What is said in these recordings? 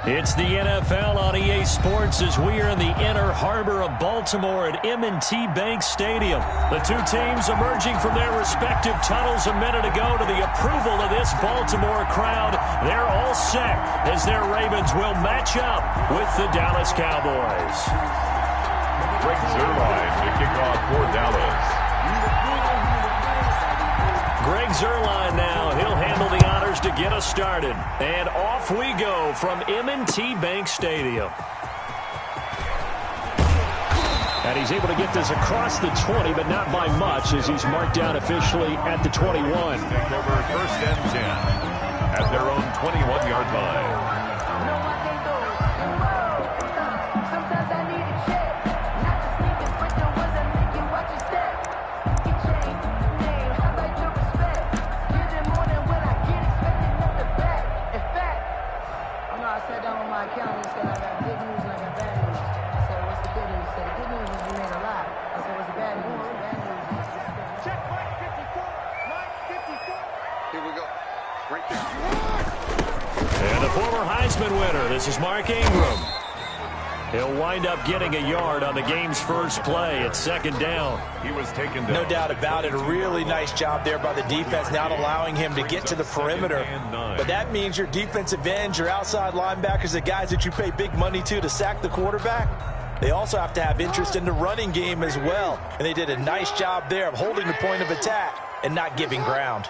It's the NFL on EA Sports as we are in the inner harbor of Baltimore at M&T Bank Stadium. The two teams emerging from their respective tunnels a minute ago to the approval of this Baltimore crowd. They're all set as their Ravens will match up with the Dallas Cowboys. Greg Zuerlein to kick off for Dallas. Greg Zuerlein now. He'll handle the honors to get us started. And off we go from M&T Bank Stadium. And he's able to get this across the 20, but not by much as he's marked down officially at the 21. Take over first and 10 at their own 21-yard line. And the former Heisman winner, this is Mark Ingram. He'll wind up getting a yard on the game's first play at second down. He was taken down. No doubt about it. A really nice job there by the defense, not allowing him to get to the perimeter. But that means your defensive ends, your outside linebackers, the guys that you pay big money to sack the quarterback, they also have to have interest in the running game as well. And they did a nice job there of holding the point of attack and not giving ground.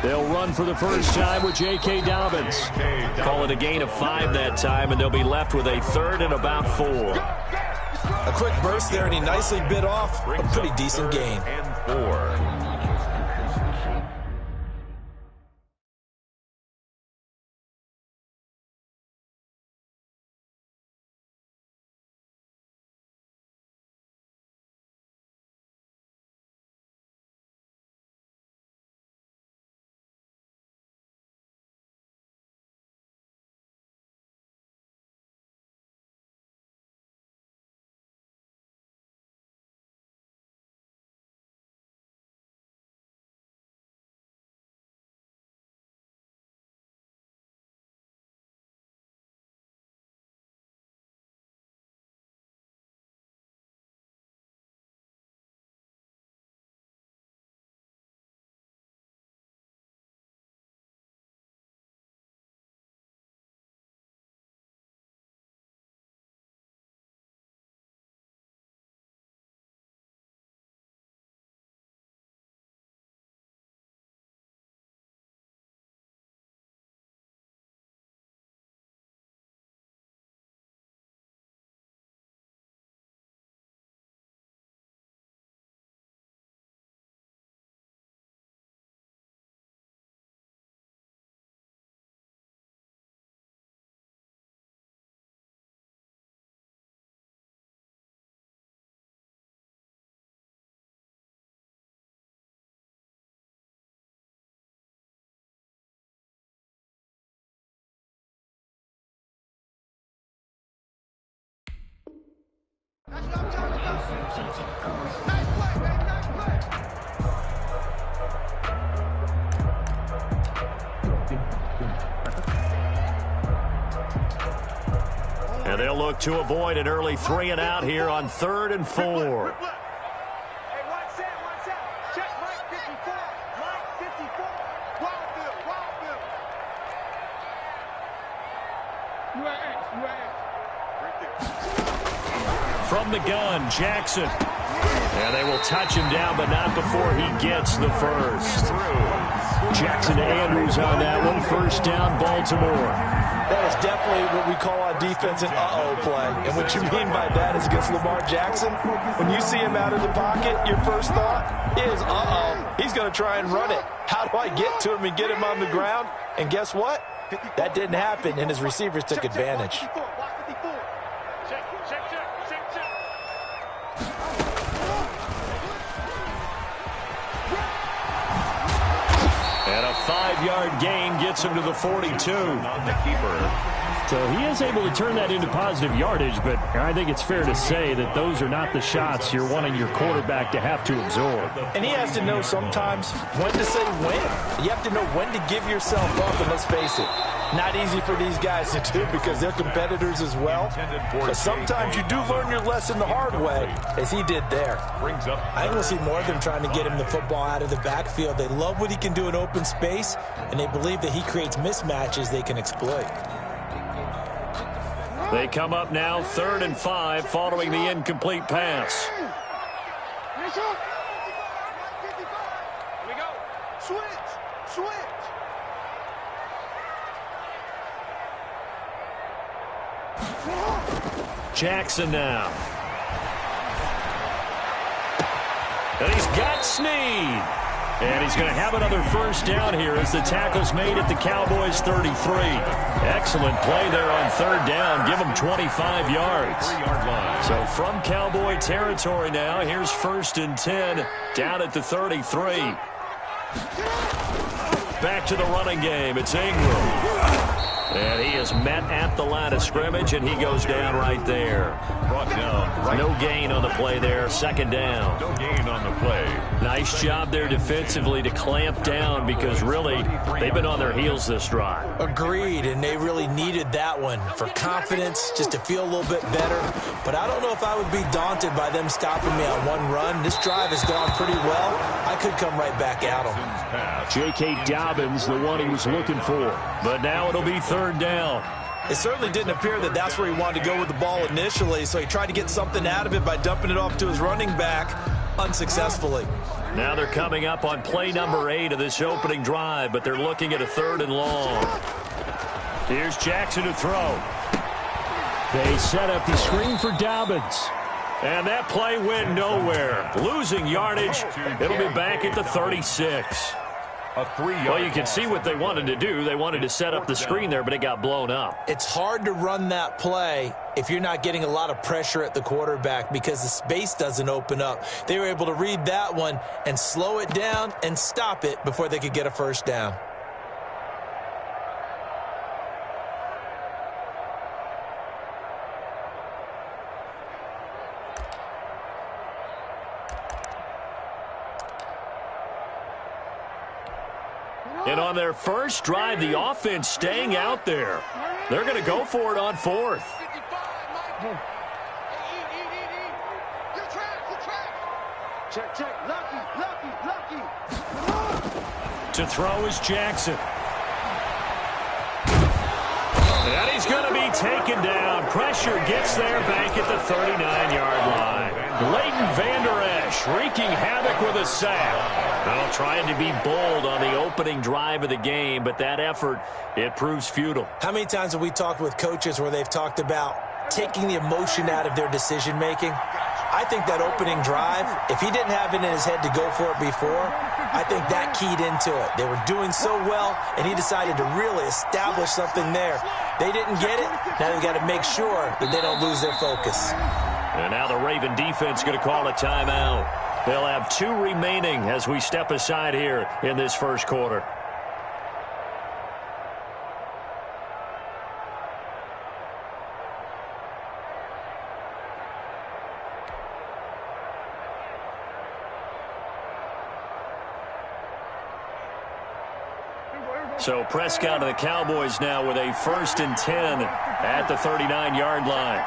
They'll run for the first time with J.K. Dobbins. Call it a gain of 5 that time, and they'll be left with a third and about 4. A quick burst there, and he nicely bit off a pretty decent gain. And 4. And they'll look to avoid an early 3 and out here on 3rd and 4. From the gun, Jackson. And they will touch him down, but not before he gets the first. Jackson to Andrews on that one. First down, Baltimore. That is definitely what we call on defense an uh-oh play. And what you mean by that is against Lamar Jackson, when you see him out of the pocket, your first thought is, uh-oh, he's going to try and run it. How do I get to him and get him on the ground? And guess what? That didn't happen, and his receivers took advantage. And a 5-yard gain gets him to the 42. On the keeper. So he is able to turn that into positive yardage, but I think it's fair to say that those are not the shots you're wanting your quarterback to have to absorb. And he has to know sometimes when to say when. You have to know when to give yourself up, and let's face it, not easy for these guys to do because they're competitors as well. But sometimes you do learn your lesson the hard way, as he did there. I think we'll see more of them trying to get him the football out of the backfield. They love what he can do in open space, and they believe that he creates mismatches they can exploit. They come up now 3rd and 5 following the incomplete pass. Here we go. Switch. Jackson now. And he's got Snead. And he's going to have another first down here as the tackle's made at the Cowboys' 33. Excellent play there on 3rd down. Give them 25 yards. So from Cowboy territory now, here's 1st and 10 down at the 33. Back to the running game. It's Ingram. And he is met at the line of scrimmage, and he goes down right there. Brought down. Right. No gain on the play there. 2nd down. No gain on the play. Nice job there defensively to clamp down because really they've been on their heels this drive. Agreed, and they really needed that one for confidence, just to feel a little bit better. But I don't know if I would be daunted by them stopping me on one run. This drive has gone pretty well. I could come right back at them. J.K. Dobbins, the one he was looking for. But now it'll be 3rd down. It certainly didn't appear that that's where he wanted to go with the ball initially, so he tried to get something out of it by dumping it off to his running back unsuccessfully. Now they're coming up on play number 8 of this opening drive, but they're looking at a 3rd and long. Here's Jackson to throw. They set up the screen for Dobbins. And that play went nowhere. Losing yardage. It'll be back at the 36. Well, you can see what they wanted to do. They wanted to set up the screen there, but it got blown up. It's hard to run that play if you're not getting a lot of pressure at the quarterback because the space doesn't open up. They were able to read that one and slow it down and stop it before they could get a first down. And on their first drive, the offense staying out there. They're going to go for it on 4th. Check. Lucky. To throw is Jackson. And he's going to be taken down. Pressure gets there back at the 39-yard line. Leighton Vander Esch wreaking havoc with a sack. Well, trying to be bold on the opening drive of the game, but that effort, it proves futile. How many times have we talked with coaches where they've talked about taking the emotion out of their decision-making? I think that opening drive, if he didn't have it in his head to go for it before, I think that keyed into it. They were doing so well, and he decided to really establish something there. They didn't get it. Now they've got to make sure that they don't lose their focus. And now the Raven defense going to call a timeout. They'll have 2 remaining as we step aside here in this first quarter. So Prescott and the Cowboys now with a 1st and 10 at the 39-yard line.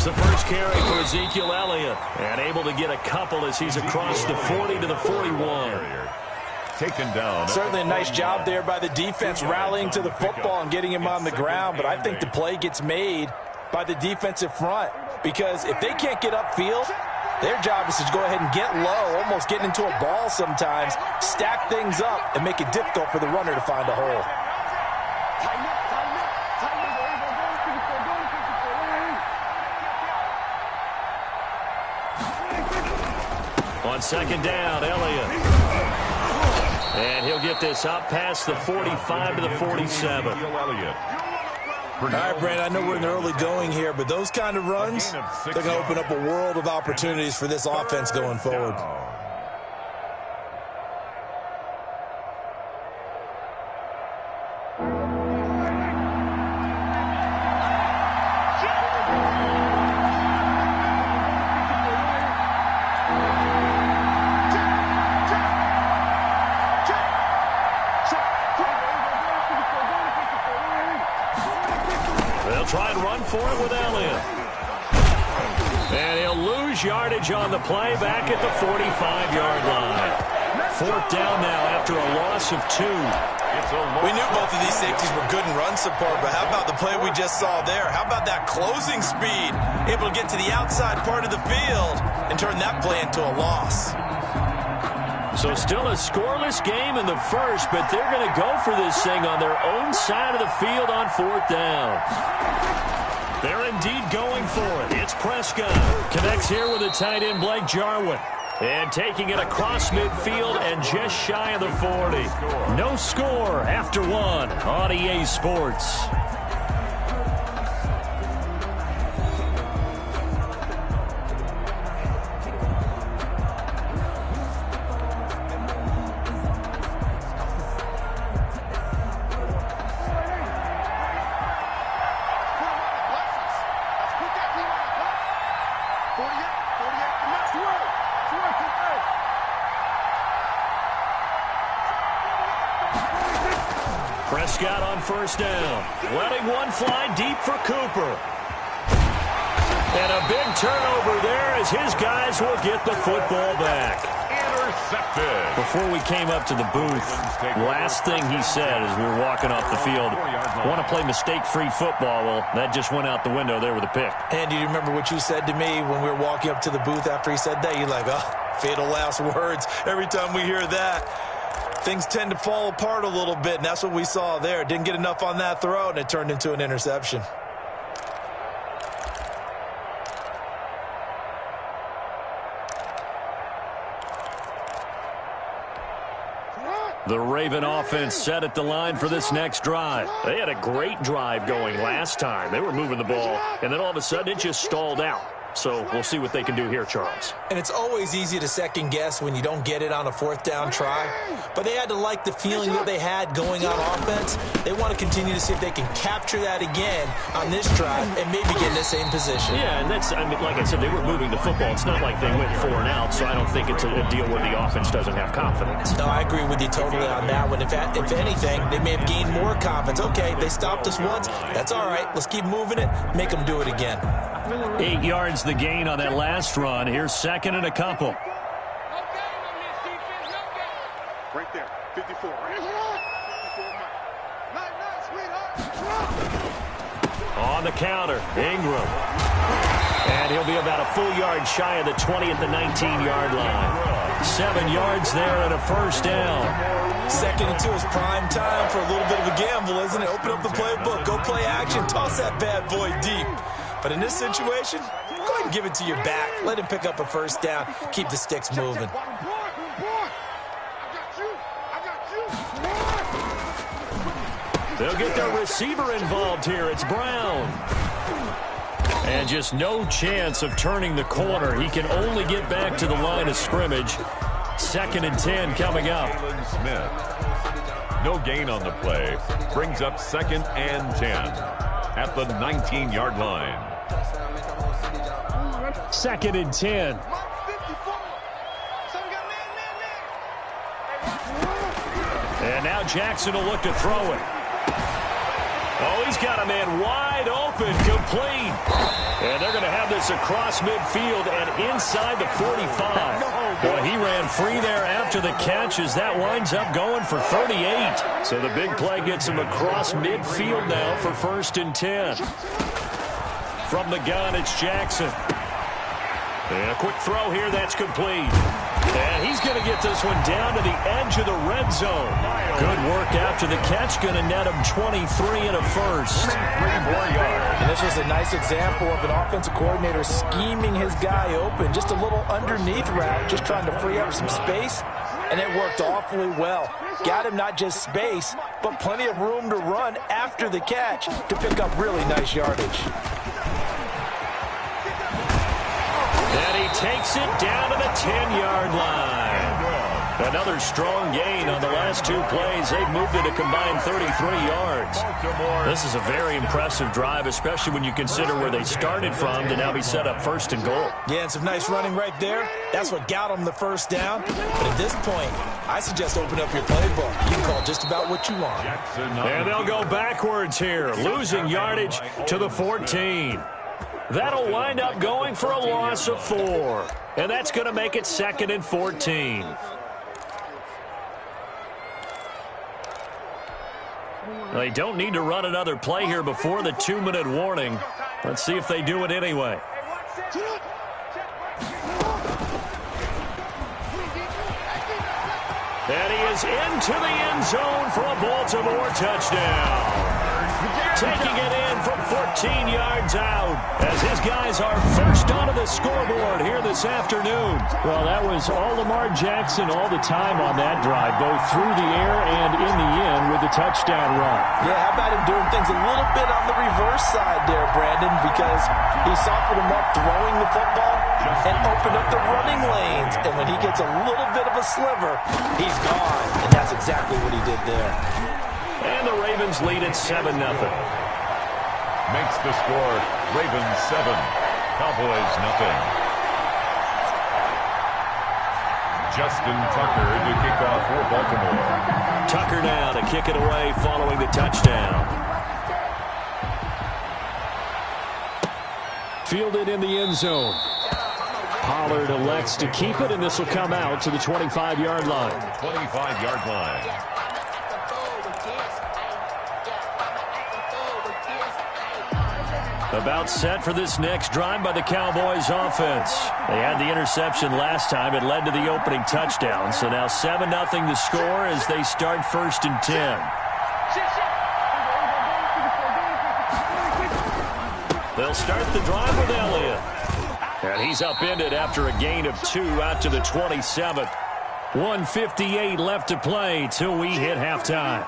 The first carry for Ezekiel Elliott, and able to get a couple as he's across the 40 to the 41. Taken down. Certainly a nice job there by the defense rallying to the football and getting him on the ground, but I think the play gets made by the defensive front because if they can't get upfield, their job is to go ahead and get low, almost get into a ball sometimes, stack things up, and make it difficult for the runner to find a hole. On second down, Elliott. And he'll get this up past the 45 to the 47. All right, Brandon, I know we're in the early going here, but those kind of runs, they're going to open up a world of opportunities for this offense going forward. Try and run for it with Elliott. And he'll lose yardage on the play back at the 45-yard line. Fourth down now after a loss of 2. We knew both of these safeties were good in run support, but how about the play we just saw there? How about that closing speed? Able to get to the outside part of the field and turn that play into a loss. So still a scoreless game in the first, but they're going to go for this thing on their own side of the field on fourth down. They're indeed going for it. It's Prescott. Connects here with the tight end, Blake Jarwin. And taking it across midfield and just shy of the 40. No score after 1 on EA Sports. Prescott on first down. Letting one fly deep for Cooper. And a big turnover there as his guys will get the football back. Intercepted. Before we came up to the booth, last thing he said as we were walking off the field, want to play mistake-free football. Well, that just went out the window there with a pick. And do you remember what you said to me when we were walking up to the booth after he said that? You're like, oh, fatal last words. Every time we hear that, things tend to fall apart a little bit, and that's what we saw there. Didn't get enough on that throw, and it turned into an interception. The Raven offense set at the line for this next drive. They had a great drive going last time. They were moving the ball, and then all of a sudden it just stalled out. So we'll see what they can do here, Charles. And it's always easy to second guess when you don't get it on a fourth down try. But they had to like the feeling that they had going on offense. They want to continue to see if they can capture that again on this drive and maybe get in the same position. Yeah, and that's, I mean, like I said, they were moving the football. It's not like they went 4 and out, so I don't think it's a deal where the offense doesn't have confidence. No, I agree with you totally on that one. If anything, they may have gained more confidence. Okay, they stopped us once. That's all right. Let's keep moving it. Make them do it again. 8 yards the gain on that last run. Here's second and a couple. Right there, 54. On the counter, Ingram. And he'll be about a full yard shy of the 20 at the 19-yard line. 7 yards there and a first down. Second and 2 is prime time for a little bit of a gamble, isn't it? Open up the playbook, go play action, toss that bad boy deep. But in this situation, go ahead and give it to your back. Let him pick up a first down. Keep the sticks moving. They'll get their receiver involved here. It's Brown. And just no chance of turning the corner. He can only get back to the line of scrimmage. Second and 10 coming up. Smith. No gain on the play. Brings up second and 10 at the 19-yard line. Second and 10. And now Jackson will look to throw it. Oh, he's got a man wide open, complete. And they're going to have this across midfield and inside the 45. Boy, he ran free there after the catch as that winds up going for 38. So the big play gets him across midfield now for first and 10. From the gun, it's Jackson. And a quick throw here, that's complete. And he's going to get this one down to the edge of the red zone. Good work after the catch. Going to net him 23 and a first. 3 more yards. And this was a nice example of an offensive coordinator scheming his guy open. Just a little underneath route, just trying to free up some space. And it worked awfully well. Got him not just space, but plenty of room to run after the catch to pick up really nice yardage. And he takes it down to the 10-yard line. Another strong gain on the last 2 plays. They've moved it a combined 33 yards. This is a very impressive drive, especially when you consider where they started from to now be set up first and goal. Yeah, and some nice running right there. That's what got them the first down. But at this point, I suggest open up your playbook. You can call just about what you want. And they'll go backwards here, losing yardage to the 14. That'll wind up going for a loss of 4. And that's going to make it 2nd and 14. They don't need to run another play here before the 2-minute warning. Let's see if they do it anyway. And he is into the end zone for a Baltimore touchdown. Taking it in from 14 yards out as his guys are first onto the scoreboard here this afternoon. Well, that was all Lamar Jackson all the time on that drive, both through the air and in the end with the touchdown run. Yeah, how about him doing things a little bit on the reverse side there, Brandon, because he softened him up throwing the football and opened up the running lanes. And when he gets a little bit of a sliver, he's gone. And that's exactly what he did there. And the Ravens lead at 7-0. Makes the score Ravens 7, Cowboys 0. Justin Tucker to kick off for Baltimore. Tucker now to kick it away following the touchdown. Fielded in the end zone. Pollard elects to keep it, and this will come out to the 25-yard line. 25-yard line. About set for this next drive by the Cowboys offense. They had the interception last time. It led to the opening touchdown. So now 7-0 the score as they start 1st and 10. They'll start the drive with Elliott. And he's upended after a gain of 2 out to the 27. 1:58 left to play till we hit halftime.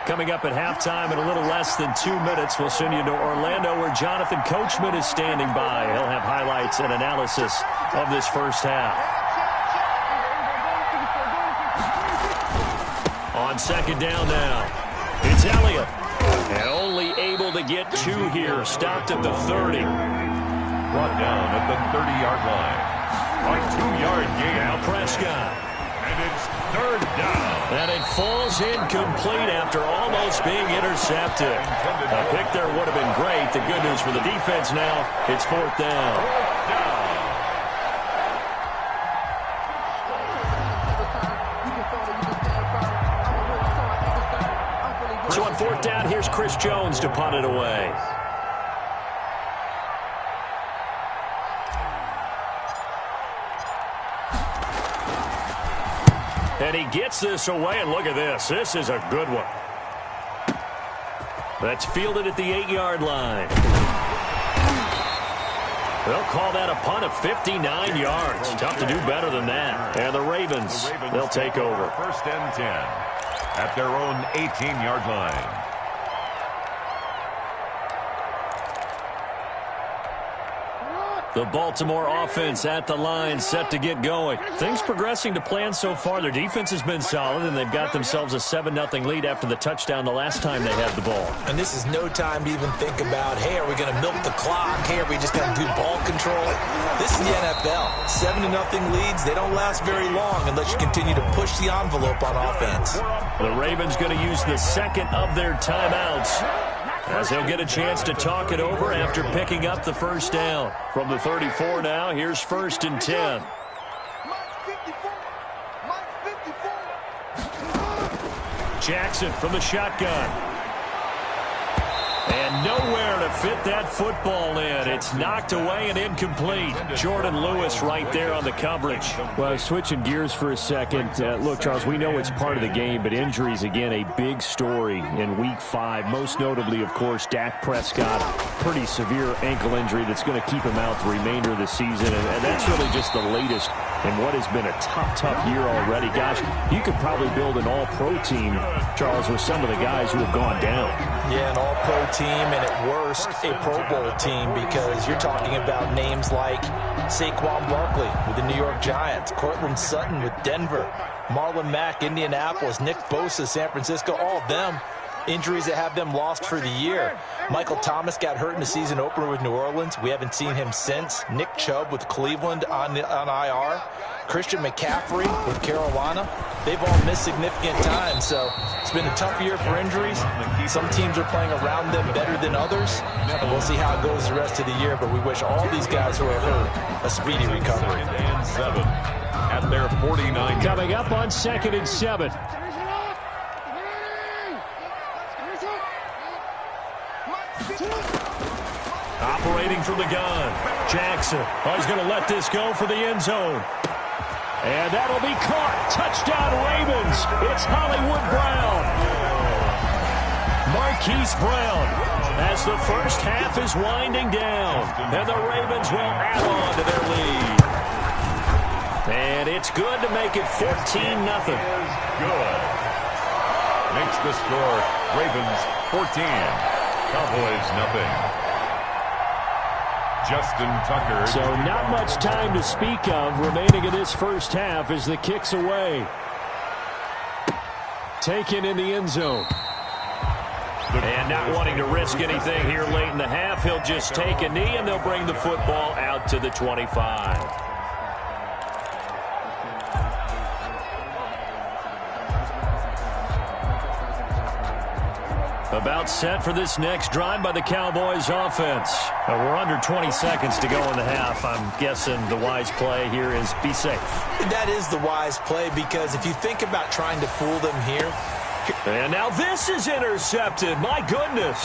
Coming up at halftime in a little less than 2 minutes, we'll send you to Orlando where Jonathan Coachman is standing by. He'll have highlights and analysis of this first half. On 2nd down now, it's Elliott. And only able to get 2 here, stopped at the 30. Brought down at the 30-yard line. A 2-yard gain. Now Prescott. And it's 3rd down. And it falls incomplete after almost being intercepted. A pick there would have been great. The good news for the defense now, it's 4th down. So on 4th down, here's Chris Jones to punt it away. And he gets this away, and look at this. This is a good one. That's fielded at the 8-yard line. They'll call that a punt of 59 yards. Tough to do better than that. And the Ravens they'll take over. 1st and 10 at their own 18-yard line. The Baltimore offense at the line, set to get going. Things progressing to plan so far. Their defense has been solid, and they've got themselves a 7-0 lead after the touchdown the last time they had the ball. And this is no time to even think about, hey, are we going to milk the clock? Hey, are we just going to do ball control? This is the NFL. 7-0 leads, they don't last very long unless you continue to push the envelope on offense. The Ravens going to use the 2nd of their timeouts, as he'll get a chance to talk it over after picking up the 1st down. From the 34 now, here's 1st and 10. Jackson from the shotgun. And nowhere to fit that football in. It's knocked away and incomplete. Jordan Lewis right there on the coverage. Well, switching gears for a second. Look, Charles, we know it's part of the game, but injuries, again, a big story in Week 5. Most notably, of course, Dak Prescott. Pretty severe ankle injury that's going to keep him out the remainder of the season. And that's really just the latest in what has been a tough year already. Gosh, you could probably build an all-pro team, Charles, with some of the guys who have gone down. Yeah, an all-pro team, and at worst, a Pro Bowl team, because you're talking about names like Saquon Barkley with the New York Giants, Cortland Sutton with Denver, Marlon Mack, Indianapolis, Nick Bosa, San Francisco, all of them injuries that have them lost for the year. Michael Thomas got hurt in the season opener with New Orleans. We haven't seen him since. Nick Chubb with Cleveland on IR. Christian McCaffrey with Carolina. They've all missed significant time, so it's been a tough year for injuries. Some teams are playing around them better than others, and we'll see how it goes the rest of the year, but we wish all these guys who are hurt a speedy recovery. And 7 at their 49. Coming up on 2nd and 7. Operating from the gun. Jackson. He's going to let this go for the end zone. And that'll be caught. Touchdown, Ravens. It's Hollywood Brown. Marquise Brown as the first half is winding down. And the Ravens will add on to their lead. And it's good to make it 14-0. Good. Makes the score Ravens 14. Cowboys nothing. Justin Tucker. So not much time to speak of remaining in this first half as the kick's away. Taken in the end zone. And not wanting to risk anything here late in the half, he'll just take a knee and they'll bring the football out to the 25. About set for this next drive by the Cowboys offense. We're under 20 seconds to go in the half. I'm guessing the wise play here is be safe. That is the wise play, because if you think about trying to fool them here. And now this is intercepted. My goodness.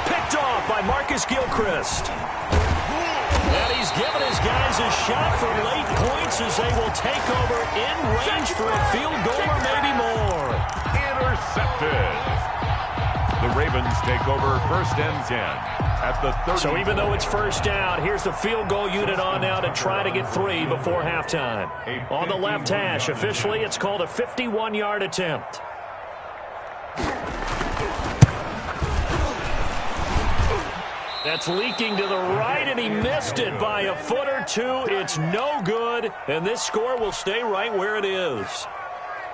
Picked off by Marcus Gilchrist. And he's given his guys a shot for late points as they will take over in range for a field goal or maybe more. Intercepted. The Ravens take over 1st and 10 at the 30. So even though it's first down, here's the field goal unit on now to try to get 3 before halftime. On the left hash, officially, it's called a 51-yard attempt. That's leaking to the right, and he missed it by a foot or two. It's no good, and this score will stay right where it is.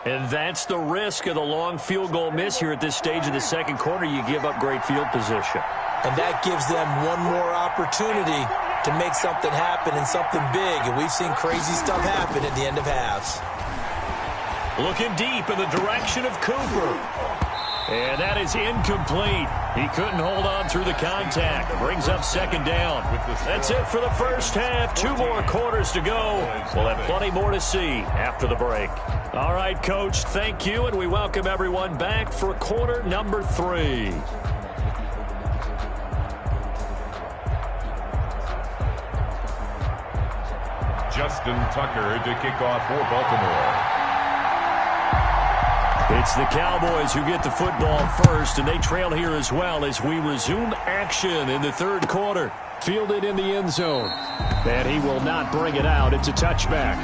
And that's the risk of the long field goal miss here at this stage of the second quarter. You give up great field position. And that gives them one more opportunity to make something happen and something big. And we've seen crazy stuff happen at the end of halves. Looking deep in the direction of Cooper. And that is incomplete. He couldn't hold on through the contact. Brings up 2nd down. That's it for the first half. 2 more quarters to go. We'll have plenty more to see after the break. All right, Coach, thank you, and we welcome everyone back for quarter number 3. Justin Tucker to kick off for Baltimore. It's the Cowboys who get the football first, and they trail here as well as we resume action in the 3rd quarter. Fielded in the end zone. And he will not bring it out. It's a touchback.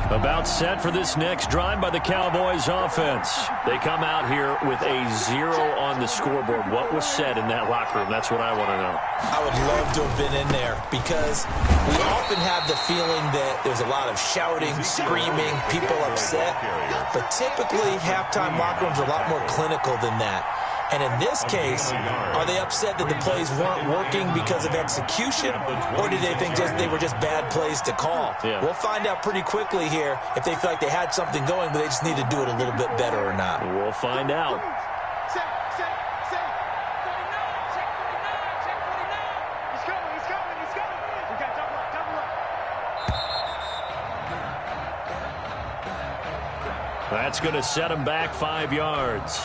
About set for this next drive by the Cowboys offense. They come out here with a 0 on the scoreboard. What was said in that locker room? That's what I want to know. I would love to have been in there, because we often have the feeling that there's a lot of shouting, screaming, people upset. But typically, halftime locker rooms are a lot more clinical than that. And in this case, are they upset that the plays weren't working because of execution, or did they think they were just bad plays to call? Yeah. We'll find out pretty quickly here if they feel like they had something going, but they just need to do it a little bit better or not. We'll find out. That's going to set him back 5 yards.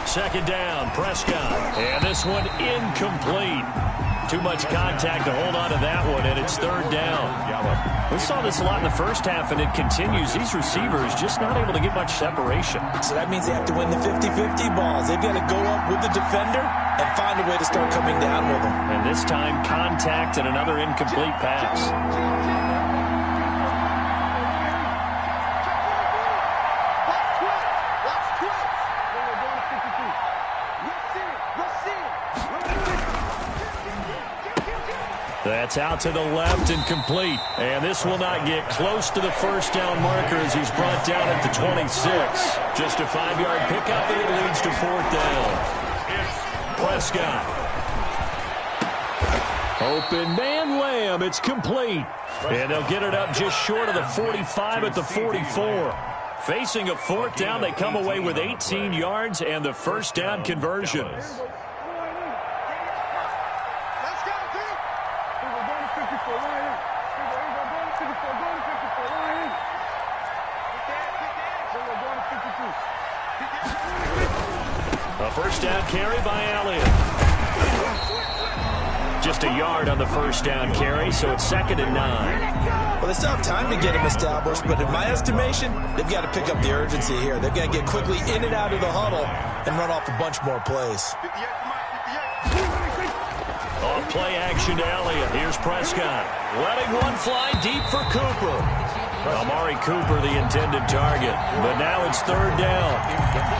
Second down, Prescott. And this one incomplete. Too much contact to hold on to that one, and it's third down. We saw this a lot in the first half, and it continues. These receivers just not able to get much separation. So that means they have to win the 50-50 balls. They've got to go up with the defender and find a way to start coming down with them. And this time, contact and another incomplete pass. That's out to the left and complete. And this will not get close to the first down marker as he's brought down at the 26. Just a 5-yard pickup, and it leads to fourth down. Prescott. Open man Lamb. It's complete. And they'll get it up just short of the 45 at the 44. Facing a fourth down, they come away with 18 yards and the first down conversion. A first down carry by Elliott. Just a yard on the first down carry, so it's 2nd and 9. Well, they still have time to get him established, but in my estimation, they've got to pick up the urgency here. They've got to get quickly in and out of the huddle and run off a bunch more plays. Off play action to Elliott. Here's Prescott. Letting one fly deep for Cooper. Amari Cooper, the intended target. But now it's third down.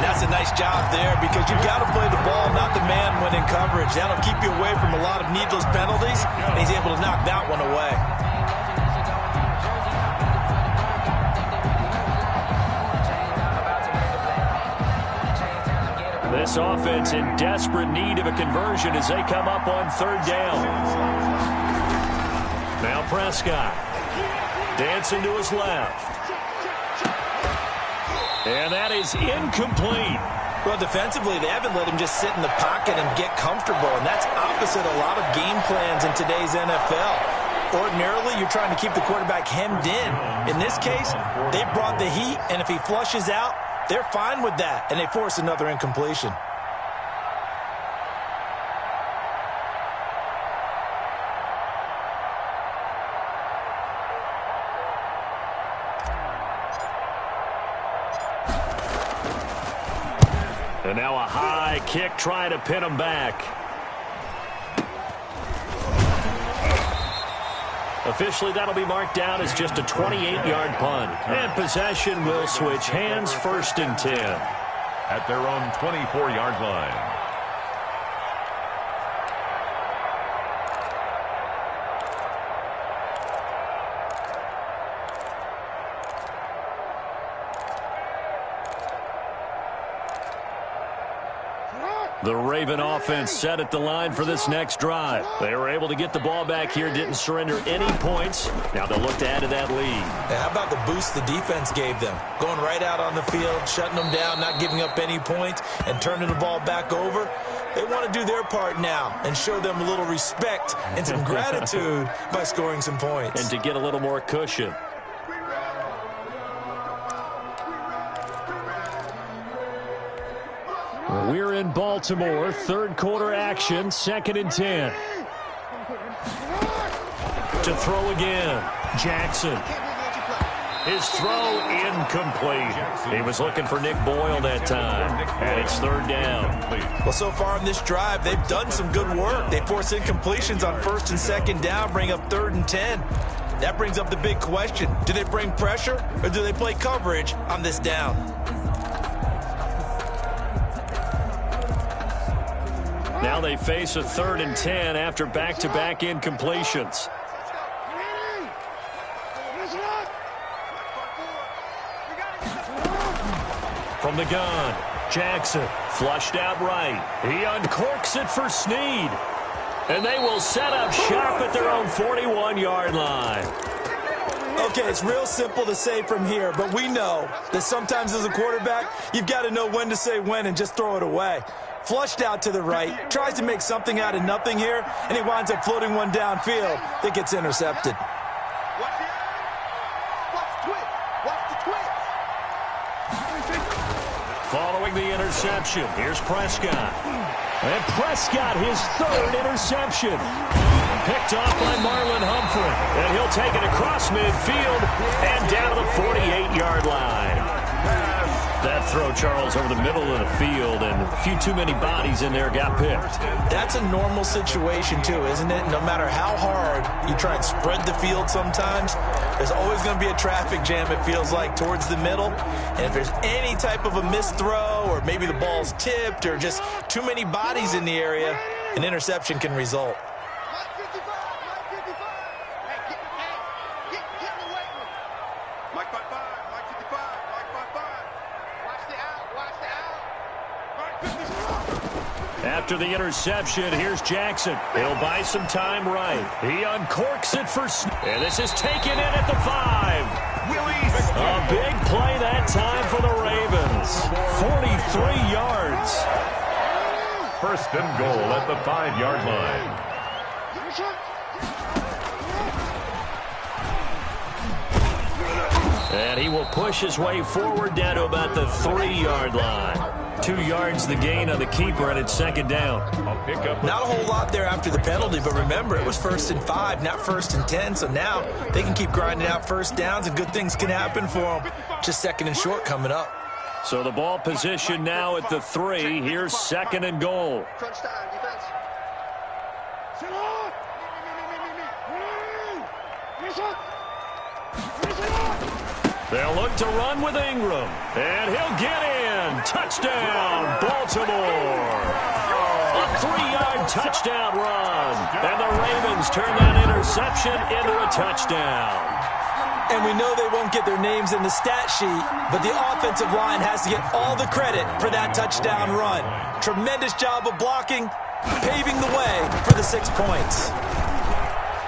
That's a nice job there because you've got to play the ball, not the man when in coverage. That'll keep you away from a lot of needless penalties, and he's able to knock that one away. This offense in desperate need of a conversion as they come up on third down. Now Prescott. Dancing to his left. And that is incomplete. Well, defensively, they haven't let him just sit in the pocket and get comfortable, and that's opposite a lot of game plans in today's NFL. Ordinarily, you're trying to keep the quarterback hemmed in. In this case, they brought the heat, and if he flushes out, they're fine with that, and they force another incompletion. And now a high kick trying to pin him back. Officially, that'll be marked down as just a 28-yard punt. And possession will switch hands, 1st and 10. At their own 24-yard line. The Raven offense set at the line for this next drive. They were able to get the ball back here, didn't surrender any points. Now they'll look to add to that lead. And how about the boost the defense gave them? Going right out on the field, shutting them down, not giving up any points, and turning the ball back over. They want to do their part now and show them a little respect and some gratitude by scoring some points. And to get a little more cushion. We're in Baltimore, third quarter action, 2nd and 10. To throw again, Jackson. His throw incomplete. He was looking for Nick Boyle that time, and it's third down. Well, so far in this drive, they've done some good work. They force incompletions on 1st and 2nd down, bring up 3rd and 10. That brings up the big question. Do they bring pressure, or do they play coverage on this down? Now they face a 3rd and 10 after back-to-back incompletions. From the gun, Jackson flushed out right. He uncorks it for Snead. And they will set up shop at their own 41-yard line. Okay, it's real simple to say from here, but we know that sometimes as a quarterback, you've got to know when to say when and just throw it away. Flushed out to the right, tries to make something out of nothing here, and he winds up floating one downfield that gets intercepted. Following the interception, here's Prescott. And Prescott, his 3rd interception. Picked off by Marlon Humphrey. And he'll take it across midfield and down to the 48-yard line. That throw, Charles, over the middle of the field, and a few too many bodies in there got picked. That's a normal situation, too, isn't it? No matter how hard you try and spread the field sometimes, there's always going to be a traffic jam, it feels like, towards the middle. And if there's any type of a missed throw, or maybe the ball's tipped, or just too many bodies in the area, an interception can result. After the interception, here's Jackson. He'll buy some time right. He uncorks it for and this is taken in at the 5. A big play that time for the Ravens. 43 yards. 1st and goal at the 5-yard line. And he will push his way forward down to about the 3-yard line. 2 yards the gain on the keeper, and it's 2nd down. Not a whole lot there after the penalty, but remember, it was 1st and 5, not 1st and 10, so now they can keep grinding out 1st downs, and good things can happen for them. Just 2nd and short coming up. So the ball position now at the 3. Here's 2nd and goal. They'll look to run with Ingram, and he'll get in. Touchdown, Baltimore. A 3-yard touchdown run, and the Ravens turn that interception into a touchdown. And we know they won't get their names in the stat sheet, but the offensive line has to get all the credit for that touchdown run. Tremendous job of blocking, paving the way for the 6 points.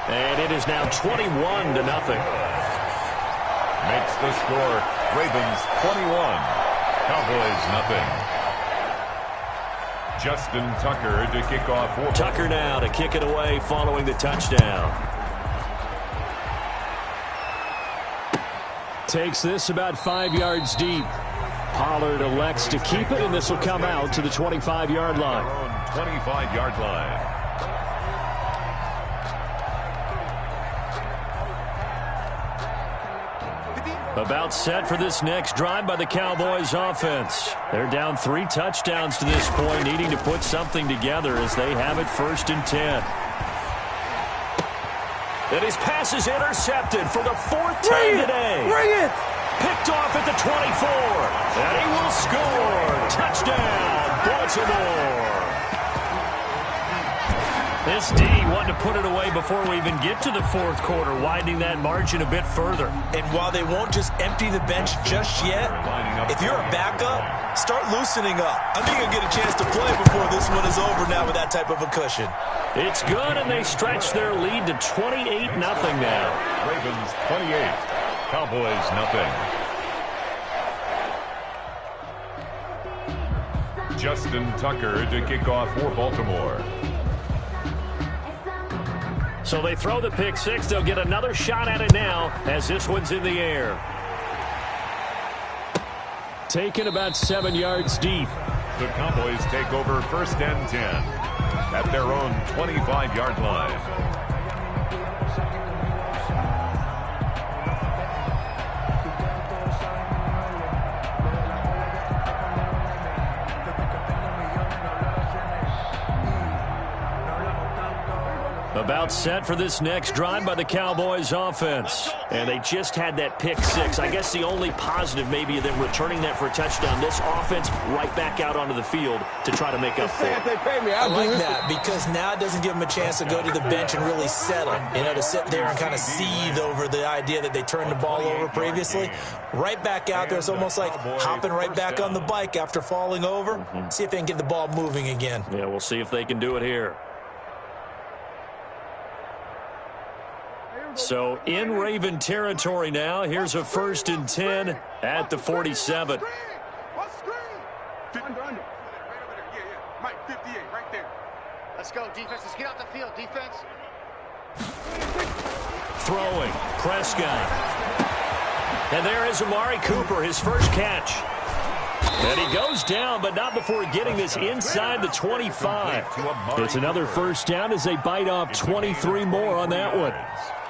And it is now 21-0. Makes the score Ravens 21, Cowboys nothing. Justin Tucker to kick off. Tucker now to kick it away following the touchdown. Takes this about 5 yards deep. Pollard elects to keep it, and this will come out to the 25-yard line. 25-yard line. About set for this next drive by the Cowboys offense. They're down 3 touchdowns to this point, needing to put something together as they have it 1st and 10. And his pass is intercepted for the 4th time today. Bring it! Picked off at the 24. And he will score. Touchdown, Baltimore. This D wanted to put it away before we even get to the 4th quarter, widening that margin a bit further. And while they won't just empty the bench just yet, if you're a backup, start loosening up. I think you'll get a chance to play before this one is over now with that type of a cushion. It's good, and they stretch their lead to 28-0 now. Ravens 28, Cowboys nothing. Justin Tucker to kick off for Baltimore. So they throw the pick 6. They'll get another shot at it now as this one's in the air. Taken about 7 yards deep. The Cowboys take over 1st and 10 at their own 25-yard line. About set for this next drive by the Cowboys offense. And they just had that pick six. I guess the only positive maybe of them returning that for a touchdown. This offense right back out onto the field to try to make up for it. I like that because now it doesn't give them a chance to go to the bench and really settle. To sit there and kind of seethe over the idea that they turned the ball over previously. Right back out there. It's almost like hopping right back on the bike after falling over. See if they can get the ball moving again. Yeah, we'll see if they can do it here. So in Raven territory now. Here's a 1st and 10 at the 47. Mike, 58, right there. Let's go, defense. Let's get off the field, defense. Throwing, Prescott. And there is Amari Cooper, his first catch. And he goes down, but not before getting this inside the 25. It's another first down as they bite off 23 more on that one.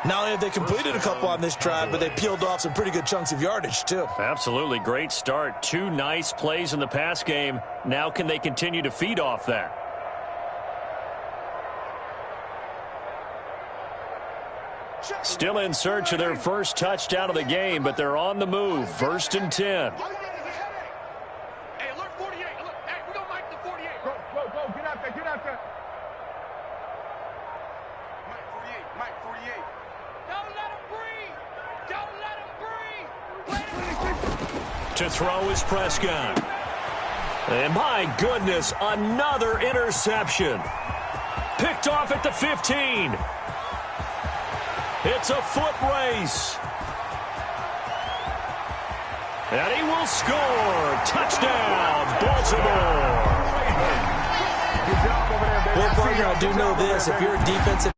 Not only have they completed a couple on this drive, but they peeled off some pretty good chunks of yardage, too. Absolutely great start. 2 nice plays in the pass game. Now can they continue to feed off that? Still in search of their first touchdown of the game, but they're on the move. 1st and 10. Hey, alert 48. Alert. Hey, we don't like the 48. Go. Get out there. Mike 48. Don't let him breathe. To throw is Prescott. And my goodness, another interception. Picked off at the 15. It's a foot race. And he will score. Touchdown, Baltimore. Well, partner, I do know this. If you're a defensive